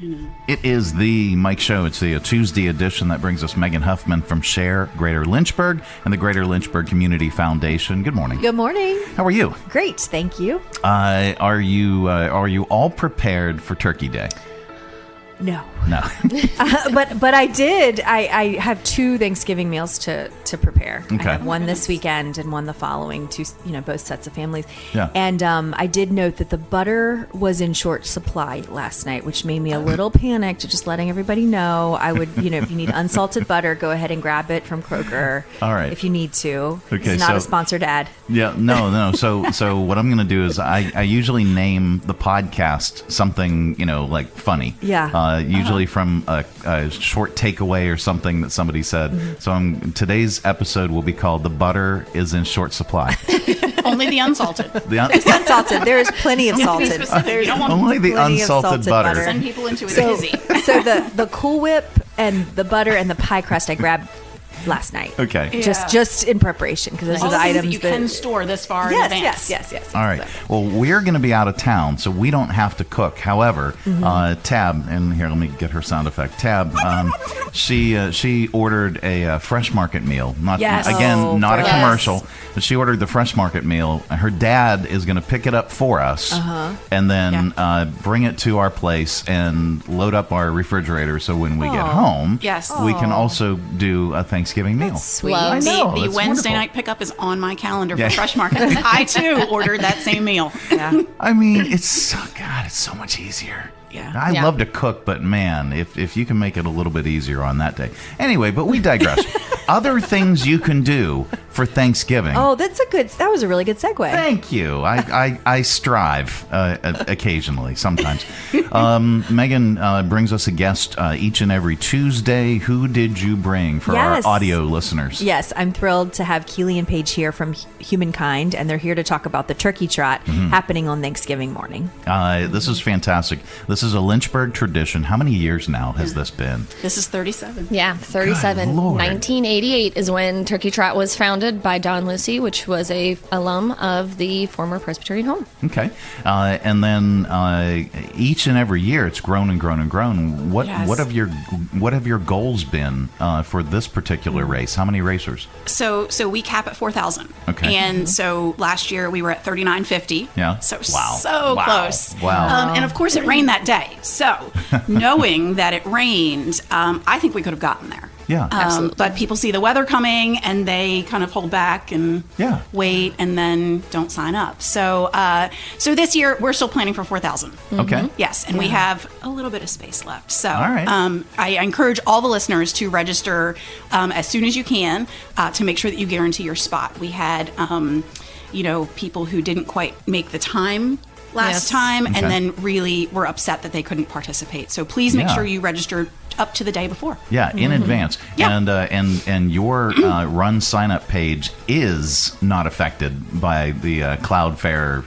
I know. It is the Mike Show. It's the Tuesday edition that brings us Megan Huffman from SHARE Greater Lynchburg and the Greater Lynchburg Community Foundation. Good morning. Good morning. How are you? Great, thank you. Are you all prepared for Turkey Day? No. No. But I did. I have 2 Thanksgiving meals to prepare. Okay. I have one this weekend and one the following, both sets of families. Yeah. And I did note that the butter was in short supply last night, which made me a little panicked. Just letting everybody know, I would, if you need unsalted butter, go ahead and grab it from Kroger. All right. If you need to. Okay, it's not a sponsored ad. Yeah, no. So what I'm going to do is I usually name the podcast something, like funny. Yeah. Usually from a short takeaway or something that somebody said. Mm-hmm. So today's episode will be called "The Butter is in Short Supply." Only the unsalted. It's unsalted. There is plenty of salted. You don't want Only the plenty of unsalted salted butter. send people into a So, dizzy. so the Cool Whip and the butter and the pie crust I grabbed last night. Okay. Yeah. Just in preparation, because those All are the things items that you can store this far in advance. Yes. All right. Well, we're going to be out of town, so we don't have to cook. However, Tab, and here, let me get her sound effect. Tab, she ordered a fresh market meal. Not Yes. not a Yes. commercial, but she ordered the fresh market meal. Her dad is going to pick it up for us, and then bring it to our place and load up our refrigerator. So when we get home, Yes. we can also do a Thanksgiving meal. That's sweet. I know, The it's Wednesday wonderful. night pickup is on my calendar Yeah. for Fresh Market. I, too, ordered that same meal. Yeah. I mean, it's so much easier. Yeah. I love to cook, but man, if you can make it a little bit easier on that day. Anyway, but we digress. Other things you can do for Thanksgiving. Oh, that was a really good segue. Thank you. I strive occasionally, sometimes. Megan brings us a guest each and every Tuesday. Who did you bring for our audio listeners? Yes, I'm thrilled to have Keeley and Paige here from Humankind, and they're here to talk about the Turkey Trot happening on Thanksgiving morning. This is fantastic. This is a Lynchburg tradition. How many years now has this been? This is 37. Yeah, 37. Good Lord. 1988 is when Turkey Trot was founded by Don Lucy, which was a alum of the former Presbyterian home. Okay. And then each and every year it's grown and grown and grown. What have your goals been for this particular race? How many racers? So we cap at 4,000. Okay. And so last year we were at 3,950. Yeah. So Wow. close. Wow. And of course it rained that day. So knowing that it rained, I think we could have gotten there. Yeah. But people see the weather coming and they kind of hold back and wait and then don't sign up. So this year we're still planning for 4,000. Okay. Yes, and we have a little bit of space left. So All right. I encourage all the listeners to register as soon as you can to make sure that you guarantee your spot. We had people who didn't quite make the time last time and then really were upset that they couldn't participate. So please make sure you register up to the day before. Yeah, in advance. Yeah. And your run sign up page is not affected by the Cloudflare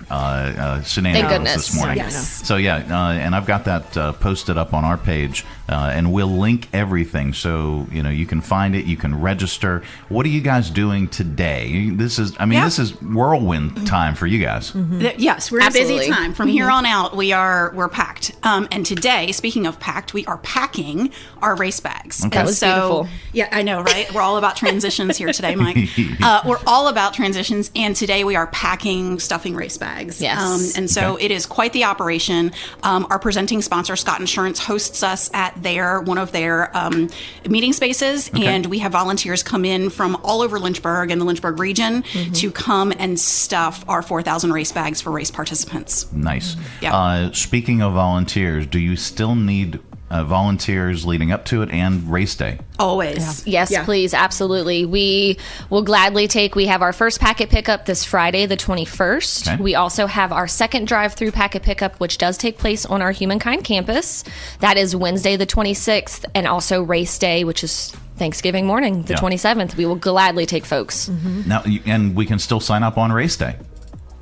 shenanigans this morning. Yes. So and I've got that posted up on our page, and we'll link everything so you can find it. You can register. What are you guys doing today? This is whirlwind time for you guys. Yes, we're in a Absolutely. busy time. From here on out, we're packed. And today, speaking of packed, we are packing our race bags. Okay. That was beautiful. Yeah, I know, right? We're all about transitions here today, Mike. We're all about transitions, and today we are packing stuffing race bags. Yes. And so it is quite the operation. Our presenting sponsor, Scott Insurance, hosts us at one of their meeting spaces, and we have volunteers come in from all over Lynchburg and the Lynchburg region to come and stuff our 4,000 race bags for race participants. Nice. Yeah. Speaking of volunteers, do you still need volunteers leading up to it and race day? Always. Yes, please. Absolutely. We will gladly we have our first packet pickup this Friday, the 21st. Okay. We also have our second drive-through packet pickup, which does take place on our Humankind campus. That is Wednesday, the 26th, and also race day, which is Thanksgiving morning, the 27th. We will gladly take folks. Now, and we can still sign up on race day.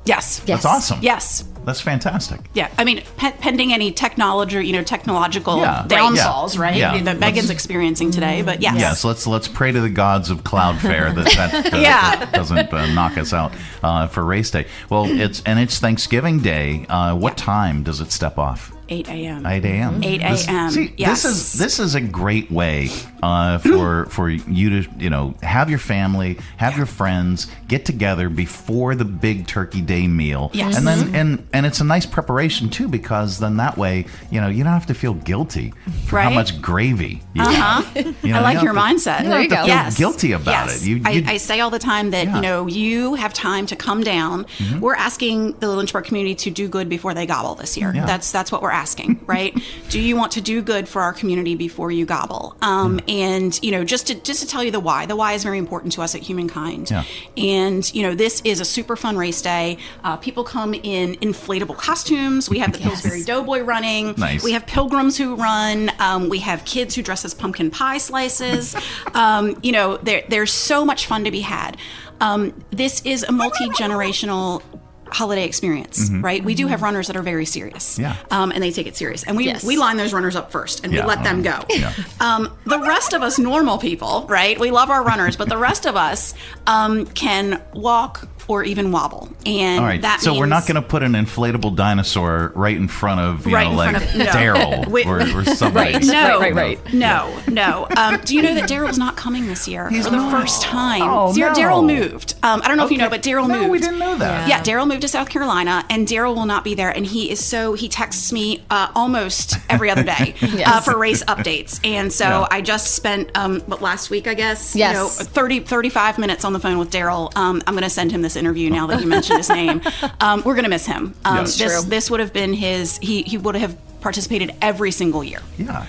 Yes. That's awesome. Yes. That's fantastic. Yeah, I mean, pending any technological Yeah. downfalls, right? Yeah. That Megan's experiencing today, but yes. Yes, let's pray to the gods of Cloudflare that doesn't knock us out for race day. Well, it's Thanksgiving Day. What time does it step off? 8 a.m. 8 a.m. 8 a.m. Yes. This is a great way for you to have your family, have your friends get together before the big Turkey Day meal. Yes. And then and it's a nice preparation too, because then that way you don't have to feel guilty for how much gravy you have. I like your mindset. You don't have to feel guilty about it. I say all the time that you have time to come down. We're asking the Lynchburg community to do good before they gobble this year. Yeah. That's what we're asking, right? Do you want to do good for our community before you gobble? And just to tell you the why is very important to us at Humankind. Yeah. And this is a super fun race day. People come in inflatable costumes. We have the Pillsbury Doughboy running. Nice. We have pilgrims who run. We have kids who dress as pumpkin pie slices. There's so much fun to be had. This is a multi-generational holiday experience, right? We do have runners that are very serious, and they take it serious, and we line those runners up first, and we let them go. The rest of us normal people, right? We love our runners, but the rest of us can walk or even wobble, and all right. that so means we're not going to put an inflatable dinosaur right in front of Daryl or somebody. Right. No. Do you know that Daryl's not coming this year for the first time? Oh, no. Daryl moved. I don't know if you know, but Daryl moved. No, we didn't know that. Yeah, Daryl moved to South Carolina, and Daryl will not be there. And he texts me almost every other day for race updates. And so I just spent last week, I guess, 35 minutes on the phone with Daryl. I'm going to send him this interview now that you mentioned his name. We're going to miss him. This would have been his. He would have participated every single year. Yeah.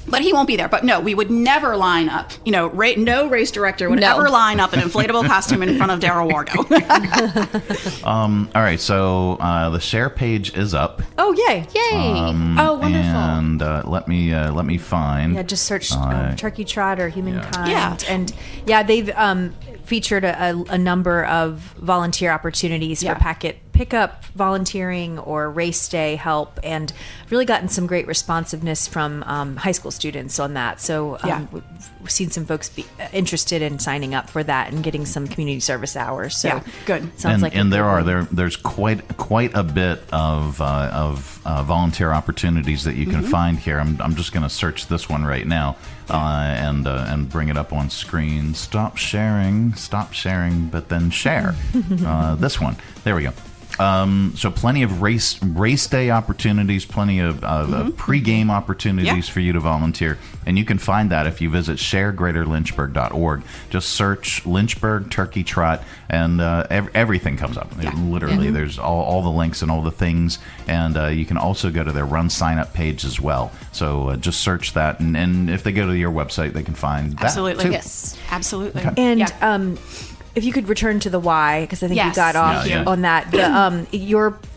But he won't be there. But no, we would never line up. No race director would ever line up an inflatable costume in front of Daryl Wargo. All right, so the share page is up. Oh, yay. Oh, wonderful. And let me find. Yeah, just search Turkey Trot or Humankind. Yeah. And they've featured a number of volunteer opportunities for packet pickup, volunteering, or race day help, and really gotten some great responsiveness from high school students on that. So we've seen some folks be interested in signing up for that and getting some community service hours. So good. Sounds like there's quite a bit of volunteer opportunities that you can find here. I'm just going to search this one right now and bring it up on screen. Stop sharing, but then share. This one. There we go. So plenty of race day opportunities, plenty of pre-game opportunities for you to volunteer. And you can find that if you visit sharegreaterlynchburg.org. Just search Lynchburg Turkey Trot, and everything comes up. Literally, there's all the links and all the things. And you can also go to their run sign-up page as well. So just search that. And if they go to your website, they can find that. Absolutely. Too. Yes. Absolutely. Okay. And if you could return to the why, because I think you got off on that.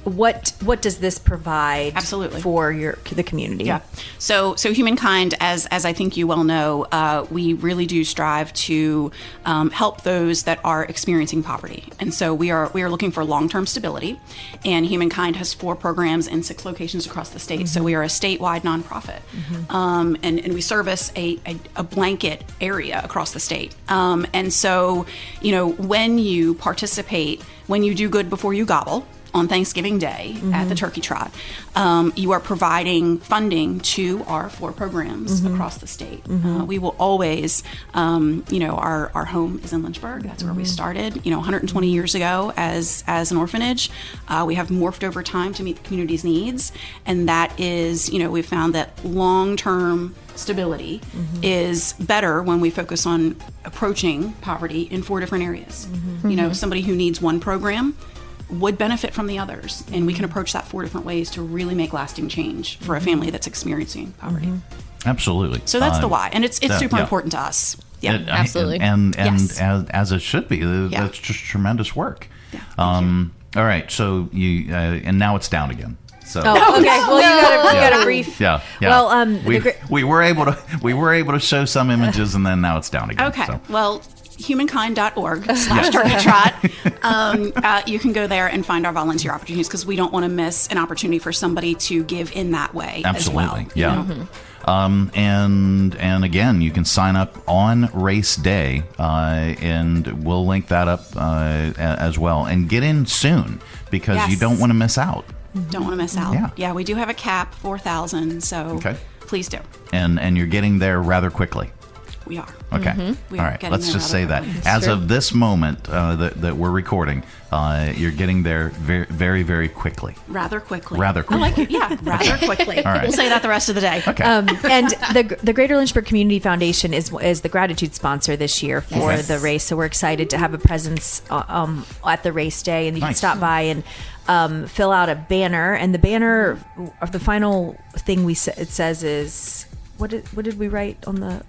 What does this provide for the community? Yeah. So Humankind, as I think you well know, we really do strive to help those that are experiencing poverty, and so we are looking for long-term stability. And Humankind has 4 programs in 6 locations across the state. So we are a statewide nonprofit, and we service a blanket area across the state. And so when you participate, when you do good before you gobble on Thanksgiving Day at the Turkey Trot, you are providing funding to our 4 programs across the state. We will always, our home is in Lynchburg. That's where we started, 120 years ago as an orphanage. We have morphed over time to meet the community's needs. And that is, we've found that long-term stability is better when we focus on approaching poverty in 4 different areas. Somebody who needs one program would benefit from the others, and we can approach that 4 different ways to really make lasting change for a family that's experiencing poverty. Absolutely. So that's the why, and it's super important to us. Absolutely. And as it should be, that's just tremendous work. All right, so you and now it's down again. So okay. Well, you got a brief. Yeah. Well, we were able to show some images, and then now it's down again. Okay. So. Well, humankind.org/Turkey Trot. You can go there and find our volunteer opportunities, because we don't want to miss an opportunity for somebody to give in that way as well. Yeah. And again, you can sign up on race day, and we'll link that up as well. And get in soon, because you don't want to miss out. Don't want to miss out. Yeah. We do have a cap, 4,000, so please do. And you're getting there rather quickly. We are. Okay. We All are right. getting Let's there just rather say that. quickly. As of this moment that we're recording, you're getting there very, very, very quickly. Rather quickly. Rather quickly. I like it. Yeah, rather quickly. All right. We'll say that the rest of the day. Okay. And the Greater Lynchburg Community Foundation is the gratitude sponsor this year for the race. So we're excited to have a presence at the race day, and you can stop by and fill out a banner. And the banner of the final thing it says is what did we write on the?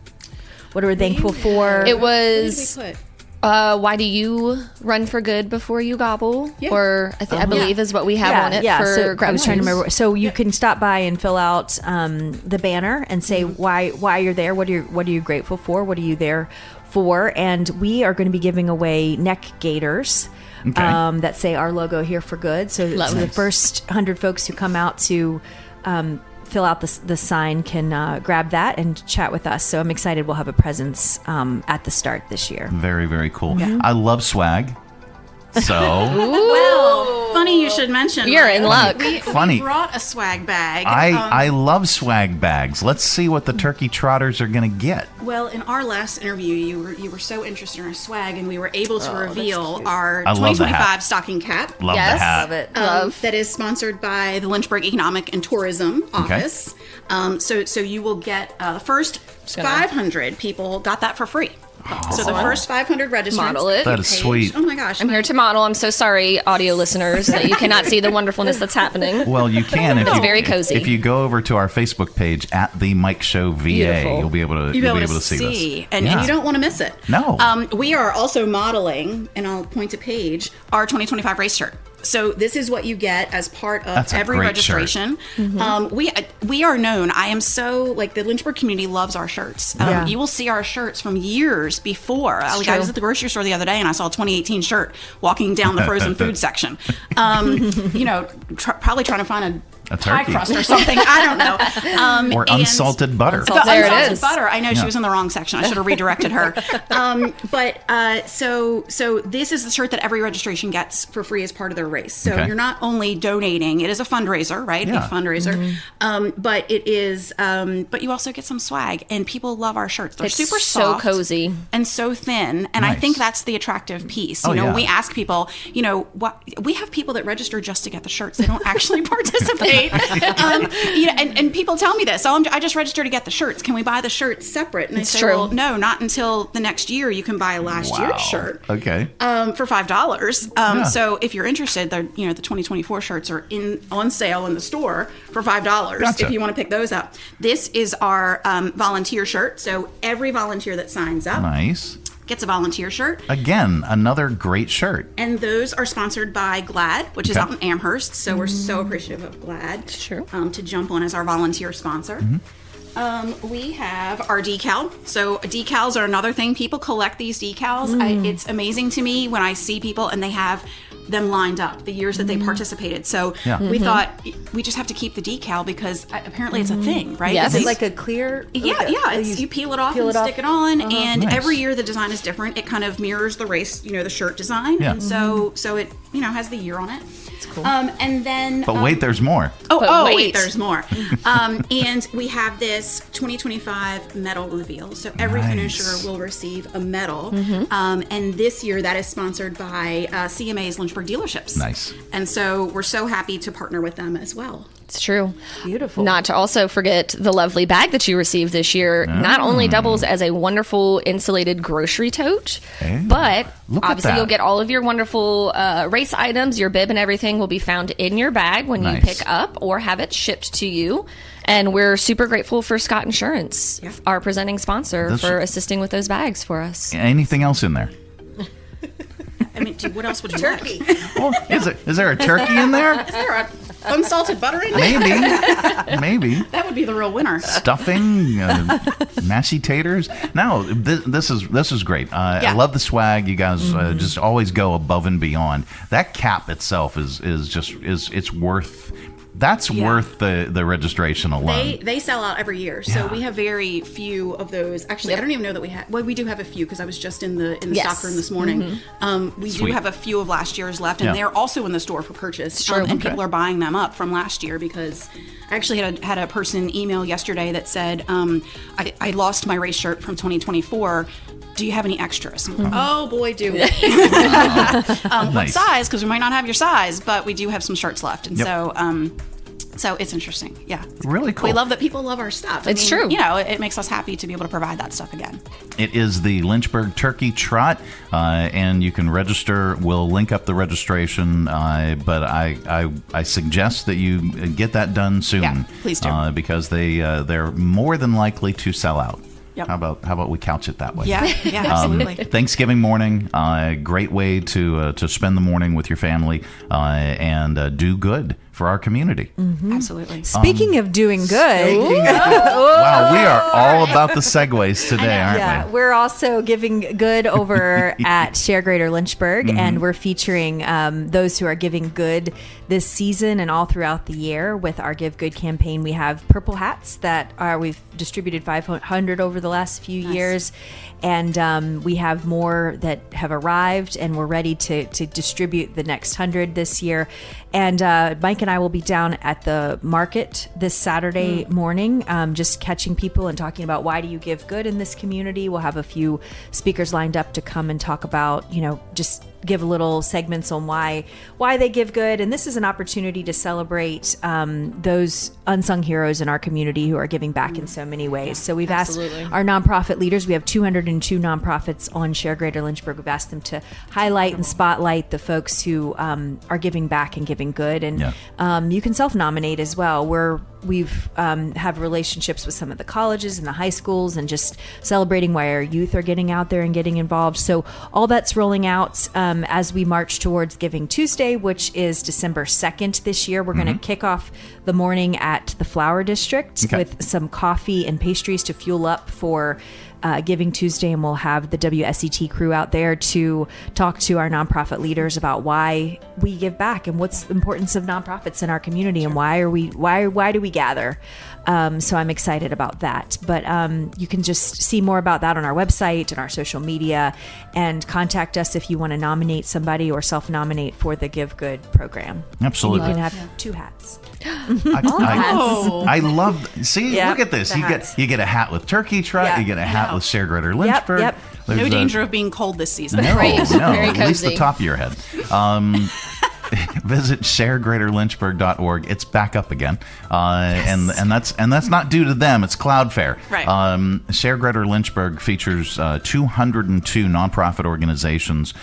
What are we thankful for? It was. What did we put? Why do you run for good before you gobble? Yeah. Or I believe is what we have on it for so I was trying to gratitude. remember. So you can stop by and fill out the banner and say why you're there. What are you grateful for? What are you there for? And we are going to be giving away neck gaiters that say our logo here for good. So the first 100 folks who come out to fill out the sign can grab that and chat with us. So I'm excited we'll have a presence at the start this year. Very, very cool. I love swag. So Well, funny you should mention. You're in luck. We brought a swag bag. I love swag bags. Let's see what the turkey trotters are going to get. Well, in our last interview, you were so interested in our swag, and we were able to reveal our I love the hat. 2025 stocking cap. Love the Yes. hat. Love it. That is sponsored by the Lynchburg Economic and Tourism Office. So you will get the first 500 people got that for free. So the first 500 registrants. Model it. That is sweet. Oh my gosh. I'm here to model. I'm so sorry, audio listeners, that you cannot see the wonderfulness that's happening. Well, you can if It's you very cozy. If you go over to our Facebook page at the Mike Show VA, Beautiful. you'll be able to see this. And you don't want to miss it. No. We are also modeling, and I'll point to Paige, our 2025 race shirt. So this is what you get as part of That's a every great registration. We are known. I am so like the Lynchburg community loves our shirts. You will see our shirts from years before. I was at the grocery store the other day and I saw a 2018 shirt walking down the frozen food section. Probably trying to find a pie turkey. crust or something. I don't know. Or unsalted butter. The There it unsalted is. butter. I know she was in the wrong section. I should have redirected her. So this is the shirt that every registration gets for free as part of their race. So you're not only donating; it is a fundraiser, right? Yeah. Big fundraiser. But it is. But you also get some swag, and people love our shirts. They're It's super so soft cozy and so thin, and I Nice. think that's the attractive piece. Oh, You know, yeah. we ask people. We have people that register just to get the shirts. They don't actually participate. And people tell me this. I just registered to get the shirts. Can we buy the shirts separate? And I say, true. well, no, not until the next year. You can buy last Wow. year's shirt. Okay. For $5. So if you're interested, the 2024 shirts are on sale in the store for $5. Gotcha. If you want to pick those up. This is our volunteer shirt. So every volunteer that signs up Nice. gets a volunteer shirt. Again, another great shirt. And those are sponsored by GLAD, which is out in Amherst. So we're so appreciative of GLAD to jump on as our volunteer sponsor. We have our decal. So decals are another thing. People collect these decals. It's amazing to me when I see people and they have them lined up, the years that they participated. So we thought we just have to keep the decal because apparently it's a thing, right? Yes. Is it like a clear? You peel it off and stick it on, and Nice. every year the design is different. It kind of mirrors the race, the shirt design, Yeah. and so it has the year on it. It's cool. And then, But wait, there's more. wait, wait. there's more. And we have this 2025 medal reveal. So every Nice. finisher will receive a medal, and this year that is sponsored by CMA's Lynchburg dealerships. Nice. And so we're so happy to partner with them as well. It's true. Beautiful. Not to also forget the lovely bag that you received this year. Not only doubles as a wonderful insulated grocery tote, Hey, but look at obviously that. you'll get all of your wonderful race items. Your bib and everything will be found in your bag when you Nice. pick up or have it shipped to you. And we're super grateful for Scott Insurance, our presenting sponsor, This- for assisting with those bags for us. Anything else in there? I mean, what else would you like? Oh, is there a turkey in there? Is there a unsalted butter in there? Maybe. That would be the real winner. Stuffing, mashy taters. No, this is great. I love the swag. You guys just always go above and beyond. That cap itself is it's worth That's worth the registration alone. They sell out every year, so we have very few of those. Actually, I don't even know that we have. Well, we do have a few because I was just in the stock room this morning. We do have a few of last year's left, and they're also in the store for purchase. And people are buying them up from last year because I actually had a person email yesterday that said, I lost my race shirt from 2024. Do you have any extras? Oh boy, do we. What size? Because we might not have your size, but we do have some shirts left. And so it's interesting. Yeah. Really cool. We love that people love our stuff. It's true. You know, it makes us happy to be able to provide that stuff again. It is the Lynchburg Turkey Trot, and you can register. We'll link up the registration, but I suggest that you get that done soon. Yeah, please do. Because they're more than likely to sell out. Yep. How about we couch it that way? Yeah, absolutely. Thanksgiving morning, great way to spend the morning with your family and do good for our community. Absolutely. Speaking of doing good. Wow, we are all about the segues today, aren't we? We're also giving good over at SHARE Greater Lynchburg, and we're featuring those who are giving good this season and all throughout the year with our Give Good campaign. We have purple hats that we've distributed 500 over the last few years, and we have more that have arrived, and we're ready to distribute the next 100 this year. And Mike and I will be down at the market this Saturday morning, just catching people and talking about why do you give good in this community. We'll have a few speakers lined up to come and talk about, just give little segments on why they give good. And this is an opportunity to celebrate those unsung heroes in our community who are giving back in so many ways. So we've asked our nonprofit leaders, we have 202 nonprofits on SHARE Greater Lynchburg. We've asked them to highlight and spotlight the folks who are giving back and giving good. And you can self-nominate as well. We've have relationships with some of the colleges and the high schools, and just celebrating why our youth are getting out there and getting involved. So all that's rolling out as we march towards Giving Tuesday, which is December 2nd this year. We're going to kick off the morning at the Flower District with some coffee and pastries to fuel up for Giving Tuesday, and we'll have the WSET crew out there to talk to our nonprofit leaders about why we give back and what's the importance of nonprofits in our community and why do we gather. So I'm excited about that. But you can just see more about that on our website and our social media, and contact us if you want to nominate somebody or self-nominate for the Give Good program. Absolutely. You can have 2 hats. I love. See, look at this. You get a hat with Turkey Trot. You get a hat with SHARE Greater Lynchburg. Yep. No danger of being cold this season. No, Very at cozy. least the top of your head. Visit sharegreaterlynchburg.org. It's back up again, and that's not due to them. It's Cloudflare. Right. SHARE Greater Lynchburg features 202 nonprofit organizations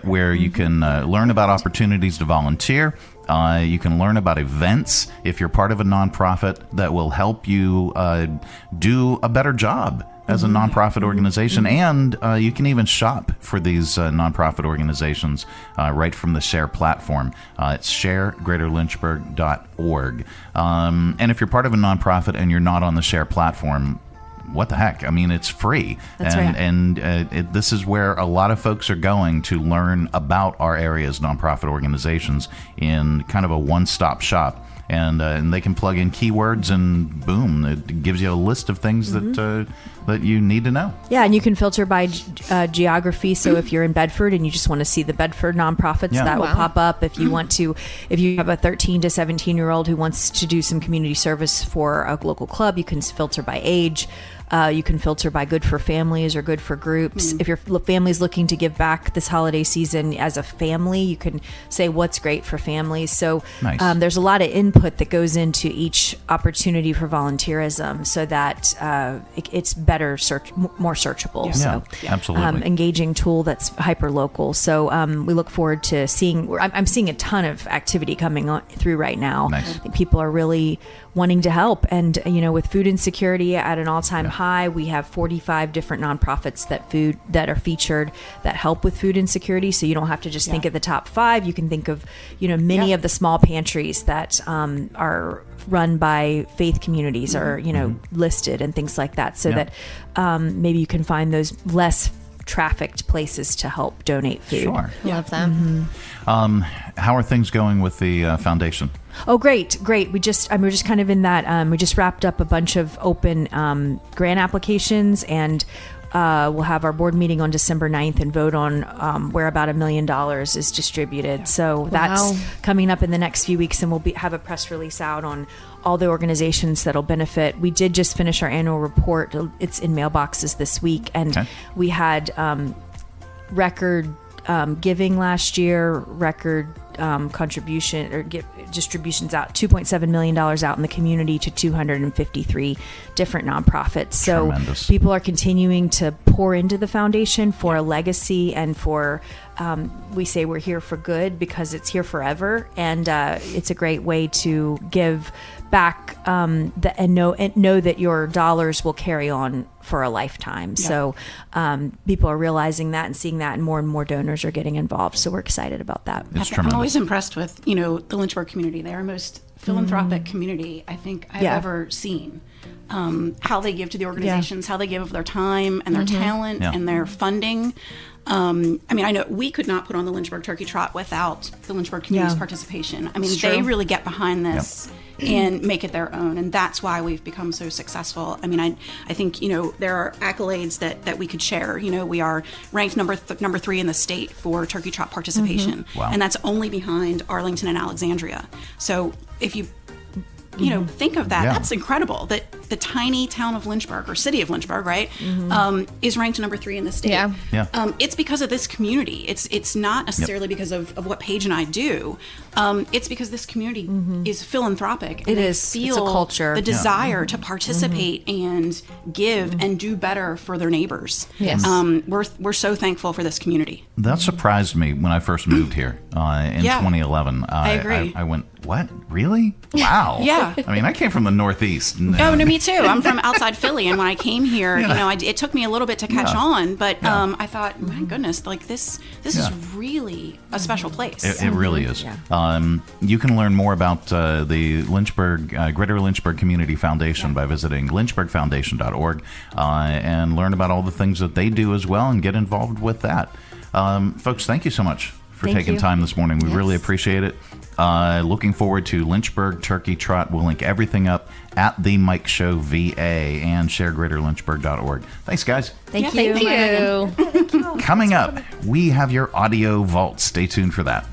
where you can learn about opportunities to volunteer. You can learn about events if you're part of a nonprofit that will help you do a better job as a nonprofit organization, and you can even shop for these nonprofit organizations right from the SHARE platform. It's sharegreaterlynchburg.org. And if you're part of a nonprofit and you're not on the SHARE platform, what the heck? I mean, it's free. That's right. And this is where a lot of folks are going to learn about our area's nonprofit organizations in kind of a one-stop shop. And they can plug in keywords, and boom, it gives you a list of things that you need to know. Yeah, and you can filter by geography. So if you're in Bedford and you just want to see the Bedford nonprofits, that will pop up. If you want to, if you have a 13 to 17-year-old who wants to do some community service for a local club, you can filter by age. You can filter by good for families or good for groups. If your family's looking to give back this holiday season as a family, you can say what's great for families. So there's a lot of input that goes into each opportunity for volunteerism so that it's better more searchable. Yeah, so absolutely. Engaging tool that's hyper local. So we look forward to seeing. I'm seeing a ton of activity coming on through right now. Nice. I think people are really wanting to help, and with food insecurity at an all-time high, we have 45 different nonprofits that are featured that help with food insecurity. So you don't have to just think of the top 5. You can think of many of the small pantries that are run by faith communities are listed and things like that, so that maybe you can find those less trafficked places to help donate food. Sure. Love that. How are things going with the foundation? Oh, great. We're just kind of in that. We just wrapped up a bunch of open grant applications, and we'll have our board meeting on December 9th and vote on where about $1 million is distributed. So that's coming up in the next few weeks, and we'll have a press release out on all the organizations that'll benefit. We did just finish our annual report. It's in mailboxes this week, and we had record giving last year, record contribution or distributions out, $2.7 million out in the community to 253 different nonprofits. So Tremendous. People are continuing to pour into the foundation for a legacy and for, we say we're here for good because it's here forever. And it's a great way to give back and know that your dollars will carry on for a lifetime. Yeah. So people are realizing that and seeing that, and more donors are getting involved. So we're excited about that. I'm always impressed with, the Lynchburg community. They are most philanthropic community I think I've ever seen. How they give to the organizations, how they give of their time and their talent and their funding. I know we could not put on the Lynchburg Turkey Trot without the Lynchburg community's participation. They really get behind this and make it their own, and that's why we've become so successful. I think there are accolades that we could share. We are ranked number 3 in the state for Turkey Trot participation, and that's only behind Arlington and Alexandria. So if you think of that. That's incredible. That the tiny town of Lynchburg, or city of Lynchburg, right, is ranked number 3 in the state. It's because of this community. It's not necessarily because of what Paige and I do. It's because this community is philanthropic. And it's a culture. The desire to participate and give and do better for their neighbors. Yes. We're so thankful for this community. That surprised me when I first moved here in 2011. I agree. I went, what? Really? Wow. I came from the Northeast. Oh, no, me too. I'm from outside Philly, and when I came here, it took me a little bit to catch on, but I thought, my goodness, this is really a special place. It really is. You can learn more about the Greater Lynchburg Community Foundation by visiting lynchburgfoundation.org and learn about all the things that they do as well and get involved with that. Folks, thank you so much for taking time this morning. We really appreciate it. Looking forward to Lynchburg Turkey Trot. We'll link everything up at the Mike Show VA and sharegreaterlynchburg.org. Thanks, guys. Thank you. Thank you. Coming up, we have your audio vault. Stay tuned for that.